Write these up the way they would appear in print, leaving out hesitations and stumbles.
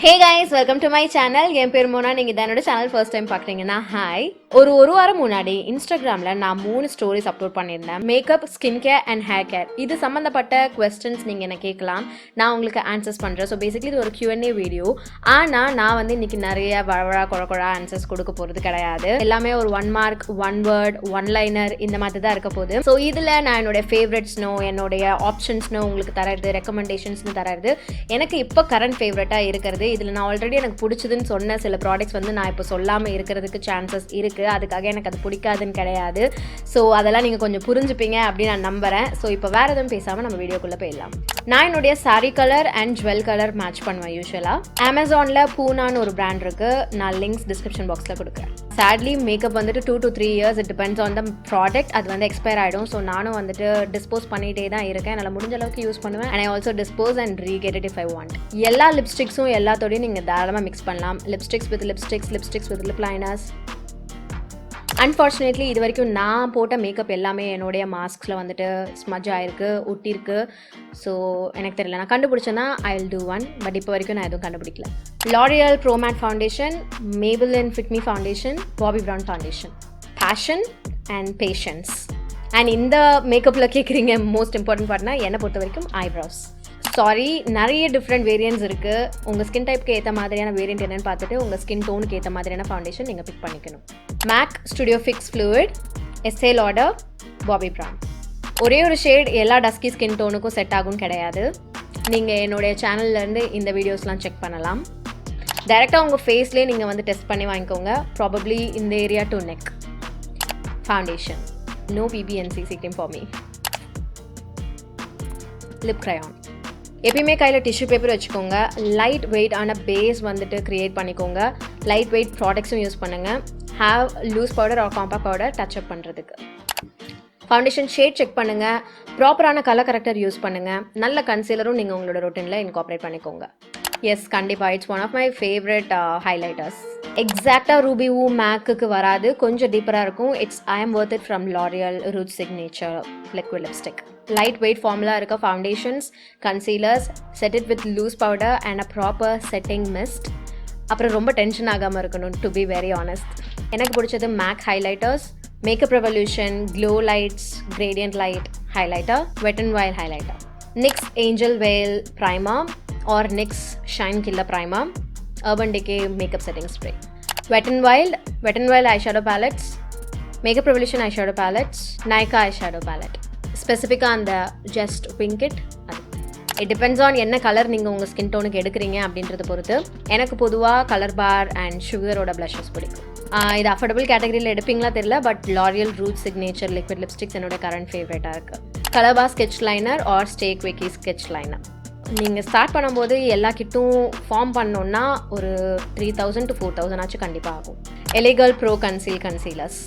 Hey guys, welcome to my channel. என் பேர் மோனா. நீங்கள் இதான் என்னோட சேனல் ஃபர்ஸ்ட் டைம் பார்க்குறீங்கன்னா ஹாய். ஒரு வாரம் முன்னாடி இன்ஸ்டாகிராமில் நான் 3 ஸ்டோரிஸ் அப்லோட் பண்ணியிருந்தேன். Makeup, skin care and hair care. இது சம்மந்தப்பட்ட கொஸ்டின்ஸ் நீங்கள் என்ன கேட்கலாம், நான் உங்களுக்கு ஆன்சர்ஸ் பண்ணுறேன். ஸோ பேசிக்லி இது ஒரு Q&A வீடியோ. ஆனால் நான் இன்றைக்கி நிறைய வழவழா குழா ஆன்சர்ஸ் கொடுக்க போகிறது கிடையாது. எல்லாமே ஒரு 1 மார்க், 1 வேர்ட், 1 லைனர் இந்த மாதிரி தான் இருக்க போகுது. ஸோ இதில் நான் என்னோடய ஃபேவரட்ஸ்னோ, என்னுடைய ஆப்ஷன்ஸ்னோ உங்களுக்கு தரது, ரெக்கமெண்டேஷன்ஸ்னு தரது எனக்கு இப்போ கரண்ட் ஃபேவரட்டாக இருக்கிறது. இதில் நான் ஆல்ரெடி எனக்கு பிடிச்சதுன்னு சொன்ன சில ப்ராடக்ட்ஸ் நான் இப்போ சொல்லாமல் இருக்கிறதுக்கு சான்சஸ் இருக்குது. அதுக்காக எனக்கு அது பிடிக்காதுன்னு கிடையாது. ஸோ அதெல்லாம் நீங்கள் கொஞ்சம் புரிஞ்சுப்பீங்க அப்படின்னு நான் நம்புகிறேன். ஸோ இப்போ வேறு எதுவும் பேசாமல் நம்ம வீடியோக்குள்ளே போயிடலாம். நான் என்னுடைய sorry colour and jewel colour match பண்ணுவேன் யூஸ்வலாக. அமேசானில் பூனான்னு ஒரு பிராண்ட் இருக்குது. நான் லிங்க்ஸ் டிஸ்கிரிப்ஷன் பாக்ஸில் கொடுக்குறேன். Sadly makeup 2 to 3 years it depends on the product. அது எக்ஸ்பயர் ஆகிடும். ஸோ நானும் டிஸ்போஸ் பண்ணிகிட்டே தான் இருக்கேன். என்னால் முடிஞ்ச அளவுக்கு யூஸ் பண்ணுவேன். And I also dispose and reget it if I want. எல்லா லிப்ஸ்டிக்ஸும் எல்லாத்தோடையும் நீங்கள் தாராளமாக மிக்ஸ் பண்ணலாம். Lipsticks with lip liners. Unfortunately இது வரைக்கும் நான் போட்ட மேக்கப் எல்லாமே என்னுடைய மாஸ்க்ஸில் ஸ்மஜ் ஆகிருக்கு, ஒட்டிருக்கு. ஸோ எனக்கு தெரியல, நான் கண்டுபிடிச்சேன்னா I will do one. But இப்போ வரைக்கும் நான் எதுவும் கண்டுபிடிக்கல. L'Oreal Pro Matte foundation, Maybelline Fit Me foundation, Bobbi Brown foundation, fashion and fashions. And இந்த மேக்கப்பில் கேட்குறீங்க மோஸ்ட் இம்பார்ட்டன்ட் பார்ட்னா என்னை பொறுத்த வரைக்கும் ஐப்ரோஸ். சாரி, நிறைய டிஃப்ரெண்ட் வேரியன்ஸ் இருக்குது. உங்கள் ஸ்கின் டைப்புக்கு ஏற்ற மாதிரியான வேரியன்ட் என்னென்னு பார்த்துட்டு உங்கள் ஸ்கின் டோனுக்கு ஏற்ற மாதிரியான ஃபவுண்டேஷன் நீங்கள் பிக் பண்ணிக்கணும். MAC studio fix fluid, Estee Lauder, Bobbi Brown. ஒரே ஒரு ஷேட் எல்லா டஸ்கி ஸ்கின் டோனுக்கும் செட் ஆகும் கிடையாது. நீங்கள் என்னுடைய சேனல்லேருந்து இந்த வீடியோஸ்லாம் செக் பண்ணலாம். டைரெக்டாக உங்கள் ஃபேஸ்லேயே நீங்கள் டெஸ்ட் பண்ணி வாங்கிக்கோங்க. ப்ராபப்ளி இந்த area to neck. Foundation, no BBNC secret for me. Lip crayon. எப்பயுமே கையில் டிஷ்யூ பேப்பர் வச்சுக்கோங்க. லைட் வெயிட் ஆன பேஸ் க்ரியேட் பண்ணிக்கோங்க. லைட் வெயிட் ப்ராடக்ட்ஸும் யூஸ் பண்ணுங்கள். Have loose powder or compact powder touch up பண்ணுறதுக்கு. ஃபவுண்டேஷன் ஷேட் செக் பண்ணுங்கள். ப்ராப்பரான கலர் கரெக்டர் யூஸ் பண்ணுங்கள். நல்ல கன்சீலரும் நீங்கள் உங்களோட ரொட்டீனில் இன்கார்பரேட் பண்ணிக்கோங்க. எஸ், கண்டிப்பாக it's one of my favourite highlighters. எக்ஸாக்டாக ரூபி ஊ மேக்குக்கு வராது, கொஞ்சம் டீப்பராக இருக்கும். I am worth it from L'Oreal rouge signature liquid lipstick. Light weight formula இருக்க foundations, concealers, set it with loose powder and a proper setting mist. அப்புறம் ரொம்ப tension ஆகாமல் இருக்கணும், டு பி வெரி ஆனஸ்ட். எனக்கு பிடிச்சது MAC highlighters, Makeup Revolution, glow lights, gradient light highlighter, Wet and Wild highlighter, NYX angel veil primer or NYX shine killer primer, Urban Decay makeup setting spray, Wet n Wild eyeshadow palettes, Makeup Revolution eyeshadow palettes, Nykaa eyeshadow palette. ஸ்பெசிஃபிக்காக அந்த just pink it. It depends on என்ன colour நீங்கள் உங்கள் skin டோனுக்கு எடுக்கிறீங்க அப்படின்றத பொறுத்து. எனக்கு பொதுவாக கலர் பார் அண்ட் சுகரோட ப்ளஷஸ் பிடிக்கும். இது அஃபோர்டபுள் கேட்டகரியில் எடுப்பீங்களா தெரியல, but L'Oreal rouge signature liquid lipsticks என்னோட கரண்ட் ஃபேவரட்டாக இருக்குது. Colour bar sketch liner or stay quickie sketch liner. நீங்கள் ஸ்டார்ட் பண்ணும்போது எல்லா கிட்டும் ஃபார்ம் பண்ணோன்னா ஒரு 3000 to 4000 ஆச்சு கண்டிப்பாக ஆகும். LA Girl pro concealers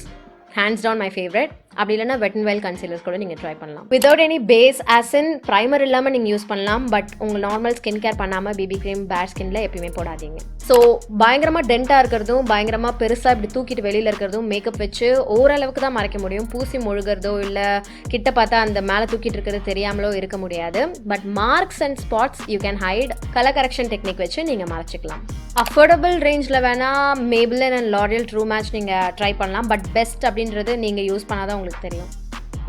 hands down my favourite. அப்படி இல்லைனா வெட் அண்ட் வைல்ட் கன்சீலர்ஸ் கூட நீங்கள் ட்ரை பண்ணலாம். Without any base as in primer இல்லாமல் நீங்கள் யூஸ் பண்ணலாம். பட் உங்கள் நார்மல் ஸ்கின் கேர் பண்ணாமல் பிபி க்ரீம் பேட் ஸ்கின்ல எப்பயுமே போடாதீங்க. ஸோ பயங்கரமாக டென்ட்டாக இருக்கிறதும், பயங்கரமாக பெருசாக இப்படி தூக்கிட்டு வெளியில் இருக்கிறதும் மேக்கப் வச்சு ஓரளவுக்கு தான் மறைக்க முடியும். பூசி முழுகிறதோ இல்லை கிட்ட பார்த்தா அந்த மேலே தூக்கிட்டு இருக்கிறது தெரியாமலோ இருக்க முடியாது. But marks and spots you can hide. Colour correction technique வச்சு நீங்கள் மறைச்சிக்கலாம். அஃபோர்டபுள் ரேஞ்சில் வேணால் Maybelline and L'Oreal true match நீங்கள் ட்ரை பண்ணலாம். பட் பெஸ்ட் அப்படின்றது நீங்கள் யூஸ் பண்ணாதான் உங்களுக்கு தெரியும்.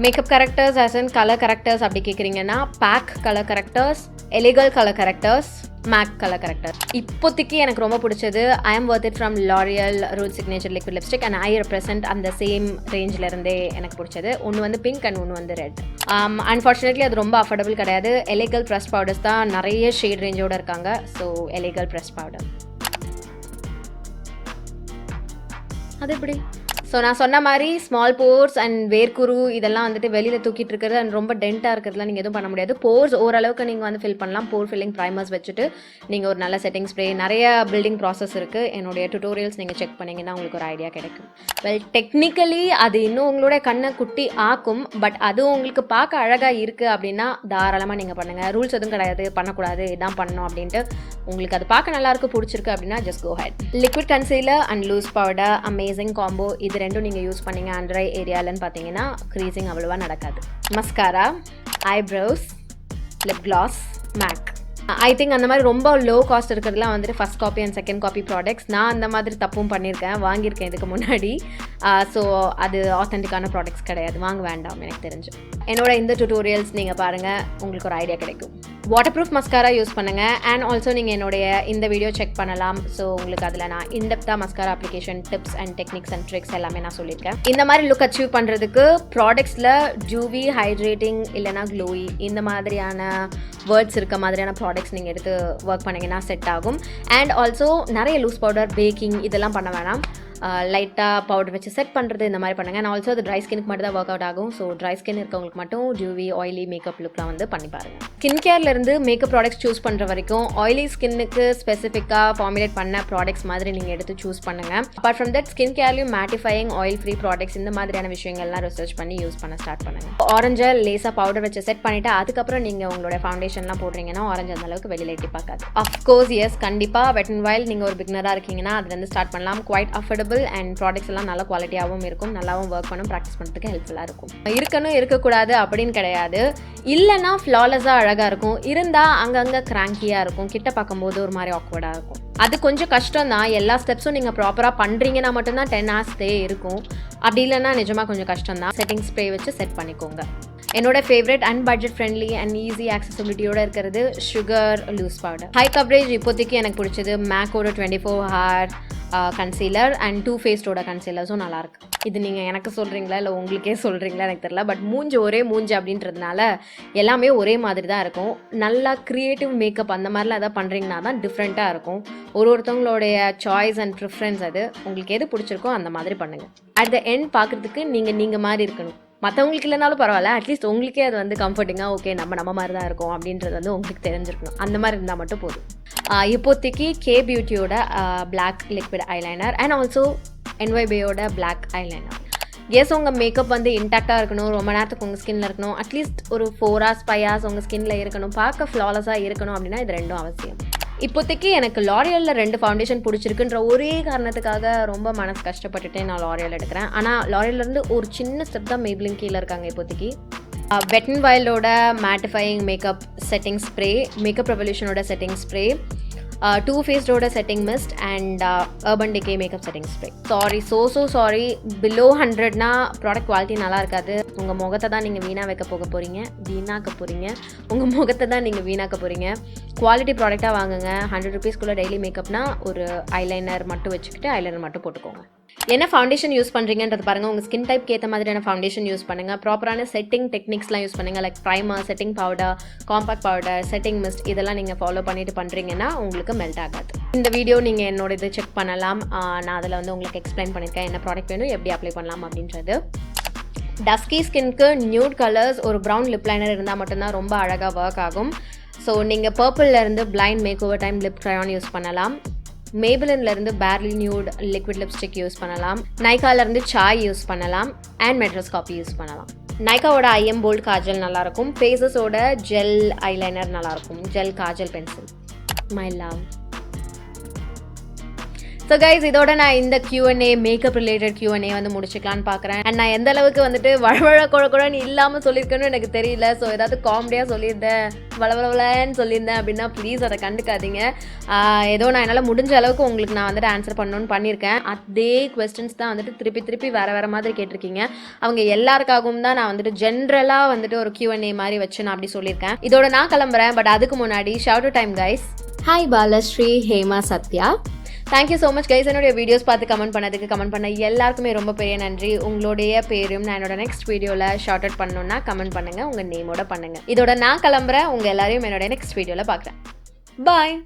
Makeup correctors as and colour correctors அப்படி கேட்குறீங்கன்னா PAC colour correctors, LA Girl colour correctors, MAC colour corrector. இப்போதைக்கு எனக்கு ரொம்ப பிடிச்சது I am worth it from L'Oreal rouge signature liquid lipstick and I represent அந்த சேம் ரேஞ்சிலேருந்தே எனக்கு பிடிச்சது. ஒன்று பிங்க் அண்ட் ஒன்று ரெட். அன்ஃபார்ச்சுனேட்லி அது ரொம்ப அஃபோர்டபுள் கிடையாது. எலிகல் ப்ரெஸ் பவுடர்ஸ் தான் நிறைய ஷேட் ரேஞ்சோடு இருக்காங்க. So LA Girl press powder. அது எப்படி? ஸோ நான் சொன்ன மாதிரி ஸ்மால் போர்ஸ் அண்ட் வேர்க்குரு இதெல்லாம் வெளியில் தூக்கிட்டு இருக்கிறது அண்ட் ரொம்ப டென்ட்டாக இருக்கிறதுலாம் நீங்கள் எதுவும் பண்ண முடியாது. போர்ஸ் ஓரளவுக்கு நீங்கள் ஃபில் பண்ணலாம். போர் ஃபில்லிங் ப்ரைமர்ஸ் வச்சுட்டு நீங்கள் ஒரு நல்ல செட்டிங் ஸ்ப்ரே, நிறைய பில்டிங் ப்ராசஸ் இருக்குது. என்னுடைய டுட்டோரியல்ஸ் நீங்கள் செக் பண்ணிங்கன்னா உங்களுக்கு ஒரு ஐடியா கிடைக்கும். வெல், டெக்னிக்கலி அது இன்னும் உங்களோட கண்ணை குட்டி ஆக்கும். பட் அது உங்களுக்கு பார்க்க அழகாக இருக்குது அப்படின்னா தாராளமாக நீங்கள் பண்ணுங்கள். ரூல்ஸ் எதுவும் கிடையாது, பண்ணக்கூடாது, இதான் பண்ணணும் அப்படின்ட்டு. உங்களுக்கு அது பார்க்க நல்லாயிருக்கு, பிடிச்சிருக்கு அப்படின்னா just go ahead. Liquid concealer and loose powder amazing combo. இது ரெண்டும் நீங்கள் யூஸ் பண்ணீங்க அண்டர் ஐ ஏரியாலன்னு பார்த்தீங்கன்னா க்ரீசிங் அவ்வளோவா நடக்காது. Mascara, eyebrows, lip gloss, MAC. I think அந்த மாதிரி ரொம்ப லோ காஸ்ட் இருக்கிறதுலாம் வந்துட்டு first copy and second copy products. நான் அந்த மாதிரி தப்பும் பண்ணியிருக்கேன், வாங்கியிருக்கேன் இதுக்கு முன்னாடி. ஸோ அது ஆத்தென்டிக்கான ப்ராடக்ட்ஸ் கிடையாது, வாங்க வேண்டாம் எனக்கு தெரிஞ்சு. என்னோட இந்த டியூட்டோரியல்ஸ் நீங்கள் பாருங்கள், உங்களுக்கு ஒரு ஐடியா கிடைக்கும். வாட்டர் ப்ரூஃப் மஸ்காரா யூஸ் பண்ணுங்கள். அண்ட் ஆல்சோ நீங்கள் என்னுடைய இந்த வீடியோ செக் பண்ணலாம். ஸோ உங்களுக்கு அதில் நான் இன்டெப்த்தாக mascara application tips and techniques and tricks எல்லாமே நான் சொல்லியிருக்கேன். இந்த மாதிரி லுக் அச்சீவ் பண்ணுறதுக்கு ப்ராடக்ட்ஸில் ஜூவி, ஹைட்ரேட்டிங் இல்லைனா க்ளோயி இந்த மாதிரியான வேர்ட்ஸ் இருக்க மாதிரியான ப்ராடக்ட்ஸ் நீங்கள் எடுத்து ஒர்க் பண்ணிங்கன்னா செட் ஆகும். அண்ட் ஆல்சோ நிறைய லூஸ் பவுடர், பேக்கிங் இதெல்லாம் பண்ண வேணாம். லைட்டாக பவுடர் வச்சு செட் பண்ணுறது இந்த மாதிரி பண்ணுங்கள். அண்ட் ஆல்சோ அது ட்ரை ஸ்கினுக்கு மட்டும் தான் ஒர்க் அவுட் ஆகும். ஸோ ட்ரை ஸ்கின் இருக்கவங்களுக்கு மட்டும் டியூவி, ஆயிலி மேக்கப் லுக்லாம் வந்து பண்ணி பாருங்கள். ஸ்கின் கேர்லேருந்து மேக்கப் ப்ராடக்ட்ஸ் சூஸ் பண்ணுற வரைக்கும் ஆயிலி ஸ்கின்னுக்கு ஸ்பெசிஃபிக்காக ஃபார்முலேட் பண்ண ப்ராடக்ட்ஸ் மாதிரி நீங்கள் எடுத்து சூஸ் பண்ணுங்கள். அப்பார்ட் ஃப்ரம் தட் ஸ்கின் கேர்லையும் மேட்டிஃபையிங், ஆயில் ஃப்ரீ ப்ராடக்ட்ஸ் இந்த மாதிரியான விஷயங்கள்லாம் ரிசர்ச் பண்ணி யூஸ் பண்ண ஸ்டார்ட் பண்ணுங்கள். ஆரஞ்சை லேசாக பவுடர் வச்சு செட் பண்ணிவிட்டு அதுக்கப்புறம் நீங்கள் உங்களோட ஃபவுண்டேஷன்லாம் போடுறீங்கன்னா ஆரஞ்சு அந்த அளவுக்கு வெளியில் எட்டி பார்க்காது. அஃப்கோர்ஸ் எஸ், கண்டிப்பாக வெட் அண்ட் வைல்ட் நீங்கள் ஒரு பிகினராக இருக்கீங்கன்னா அதுலேருந்து ஸ்டார்ட் பண்ணலாம். குவைட் அஃபோர்டபுள் அண்ட் ப்ராடக்ட்ஸ் எல்லாம் நல்ல குவாலிட்டியாகவும் இருக்கும், நல்லாவும் ஒர்க் பண்ணும், ப்ராக்டிஸ் பண்ணுறதுக்கு ஹெல்ப்ஃபுல்லாக இருக்கும். இருக்கணும் இருக்கக்கூடாது அப்படின்னு கிடையாது. இல்லைன்னா ஃப்ளாலெஸ்ஸாக அழகாக இருக்கும், இருந்தால் அங்கங்கே கிராங்கியாக இருக்கும், கிட்ட பார்க்கும்போது ஒரு மாதிரி ஆக்வர்டாக இருக்கும். அது கொஞ்சம் கஷ்டம் தான். எல்லா ஸ்டெப்ஸும் நீங்கள் ப்ராப்பராக பண்ணுறீங்கன்னா மட்டும்தான் 10 hours இருக்கும். அப்படி இல்லைன்னா நிஜமாக கொஞ்சம் கஷ்டம் தான். செட்டிங் ஸ்ப்ரே வச்சு செட் பண்ணிக்கோங்க. என்னோட favourite and budget friendly and easy ஆக்சசிபிலிட்டியோட இருக்கிறது Sugar loose powder. High coverage இப்போதைக்கு எனக்கு பிடிச்சது மேக்கோட 24 hour கன்சீலர் அண்ட் டூ ஃபேஸ்டோட கன்சீலர்ஸும் நல்லாயிருக்கு. இது நீங்கள் எனக்கு சொல்கிறீங்களா இல்லை உங்களுக்கே சொல்கிறீங்களா எனக்கு தெரியல. பட் ஒரே மூஞ்சி அப்படின்றதுனால எல்லாமே ஒரே மாதிரி தான் இருக்கும். நல்லா க்ரியேட்டிவ் மேக்கப் அந்த மாதிரிலாம் எதாவது பண்ணுறீங்கன்னா தான் டிஃப்ரெண்ட்டாக இருக்கும். ஒருத்தவங்களுடைய சாய்ஸ் அண்ட் ப்ரிஃபரன்ஸ், அது உங்களுக்கு எது பிடிச்சிருக்கோ அந்த மாதிரி பண்ணுங்கள். அட் த எண்ட் பார்க்குறதுக்கு நீங்கள் மாதிரி இருக்கணும். மற்றவங்களுக்கு இல்லைனாலும் பரவாயில்ல, அட்லீஸ்ட் உங்களுக்கே அது வந்து கம்ஃபர்டிங்காக ஓகே நம்ம மாதிரி தான் இருக்கும் அப்படின்றது வந்து உங்களுக்கு தெரிஞ்சிருக்கணும். அந்த மாதிரி இருந்தால் மட்டும் போதும். இப்போதைக்கு கே பியூட்டியோட black liquid eyeliner and also என்ஒய்பியோட பிளாக் ஐலைனர். எஸ், உங்கள் மேக்கப் வந்து இன்டாக்டாக இருக்கணும், ரொம்ப நேரத்துக்கு உங்கள் ஸ்கின்ல இருக்கணும், அட்லீஸ்ட் ஒரு 4 hours 5 hours உங்கள் ஸ்கின்ல இருக்கணும், பார்க்க ஃப்ளாலஸாக இருக்கணும். அப்படின்னா இது ரெண்டும் அவசியம். இப்போதைக்கு எனக்கு லாரியலில் 2 ஃபவுண்டேஷன் பிடிச்சிருக்குன்ற ஒரே காரணத்துக்காக ரொம்ப மனசு கஷ்டப்பட்டுட்டே நான் லாரியல் எடுக்கிறேன். ஆனால் லாரியல்லேருந்து ஒரு சின்ன ஸ்டெப் தான் மேப்லின் கீழே இருக்காங்க இப்போதைக்கு. வெட் அண்ட் வைல்டோட mattifying makeup setting spray, makeup ரெவல்யூஷனோட செட்டிங் ஸ்ப்ரே, டூ ஃபேஸ்டோட setting mist and Urban Decay makeup setting spray. Sorry below 100னா ப்ராடக்ட் குவாலிட்டி நல்லா இருக்காது. உங்கள் முகத்தை தான் நீங்கள் வீணாக்க போகிறீங்க. உங்கள் முகத்தை தான் நீங்கள் வீணாக்க போகிறீங்க. குவாலிட்டி ப்ராடக்டாக வாங்குங்க. 100 rupeesக்குள்ளே டெய்லி மேக்கப்னா ஒரு ஐலைனர் மட்டும் வச்சுக்கிட்டு ஐலைனர் மட்டும் போட்டுக்கோங்க. என்ன ஃபவுண்டேஷன் யூஸ் பண்ணுறீங்கன்றது பாருங்கள். உங்கள் ஸ்கின் டைப்க்கு ஏற்ற மாதிரியான ஃபவுண்டேஷன் யூஸ் பண்ணுங்கள். ப்ராப்பரான செட்டிங் டெக்னிக்ஸ்லாம் யூஸ் பண்ணுங்கள். Like primer, setting powder, compact powder, setting mist இதெல்லாம் நீங்கள் ஃபாலோ பண்ணிட்டு பண்ணுறீங்கன்னா உங்களுக்கு மெல்ட் ஆகாது. இந்த வீடியோ நீங்கள் என்னோட இது செக் பண்ணலாம். நான் அதில் வந்து உங்களுக்கு எக்ஸ்பிளைன் பண்ணியிருக்கேன் என்ன ப்ராடக்ட் வேணும், எப்படி அப்ளை பண்ணலாம் அப்படின்றது. டஸ்கி ஸ்கின்க்கு நியூட் கலர்ஸ் ஒரு ப்ரௌன் லிப் லைனர் இருந்தால் மட்டும்தான் ரொம்ப அழகாக ஒர்க் ஆகும். ஸோ நீங்கள் பர்பிள்லேருந்து blind make over time lip crayon use பண்ணலாம். மேபிலின்லேருந்து barely nude liquid lipstick use பண்ணலாம். நைக்காலேருந்து சாய் யூஸ் பண்ணலாம். அண்ட் மெட்ரஸ் காப்பி யூஸ் பண்ணலாம். நைக்காவோட ஐஎம் போல்ட் காஜல் நல்லாயிருக்கும். ஃபேஸஸோட ஜெல் ஐலைனர் நல்லாயிருக்கும். Gel kajal pencil my love. So guys, இதோட நான் இந்த Q&A மேக்கப் ரிலேட்டட் Q&A வந்து முடிச்சுக்கலான்னு பார்க்குறேன். அண்ட் நான் எந்த அளவுக்கு வந்துட்டு வழவழ குழக்குழன்னு இல்லாமல் சொல்லியிருக்கேன்னு எனக்கு தெரியல. ஸோ ஏதாவது காமெடியாக சொல்லியிருந்தேன், வளவளவலன்னு சொல்லியிருந்தேன் அப்படின்னா ப்ளீஸ் அதை கண்டுக்காதீங்க. ஏதோ நான் என்னால் முடிஞ்ச அளவுக்கு உங்களுக்கு நான் வந்துட்டு ஆன்சர் பண்ணணும்னு பண்ணியிருக்கேன். அதே கொஸ்டின்ஸ் தான் வந்துட்டு திருப்பி வேறு மாதிரி கேட்டிருக்கீங்க. அவங்க எல்லாருக்காகவும் தான் நான் வந்துட்டு ஜென்ரலாக வந்துட்டு ஒரு Q&A மாதிரி வச்சு நான் அப்படி சொல்லியிருக்கேன். இதோட நான் கிளம்புறேன். பட் அதுக்கு முன்னாடி shout time guys. Hi Balasri, Hema, Sathya. Thank you so much guys. என்னுடைய வீடியோஸ் பார்த்து கமெண்ட் பண்ண எல்லாருக்குமே ரொம்ப பெரிய நன்றி. உங்களுடைய பேரும் நான் என்னோட நெக்ஸ்ட் வீடியோவில் ஷார்ட் அவுட் பண்ணணுன்னா கமெண்ட் பண்ணுங்கள், உங்கள் நேமோட பண்ணுங்கள். இதோட நான் கிளம்புறேன். உங்கள் எல்லாரையும் என்னோட நெக்ஸ்ட் வீடியோவில் பார்க்குறேன். பாய்.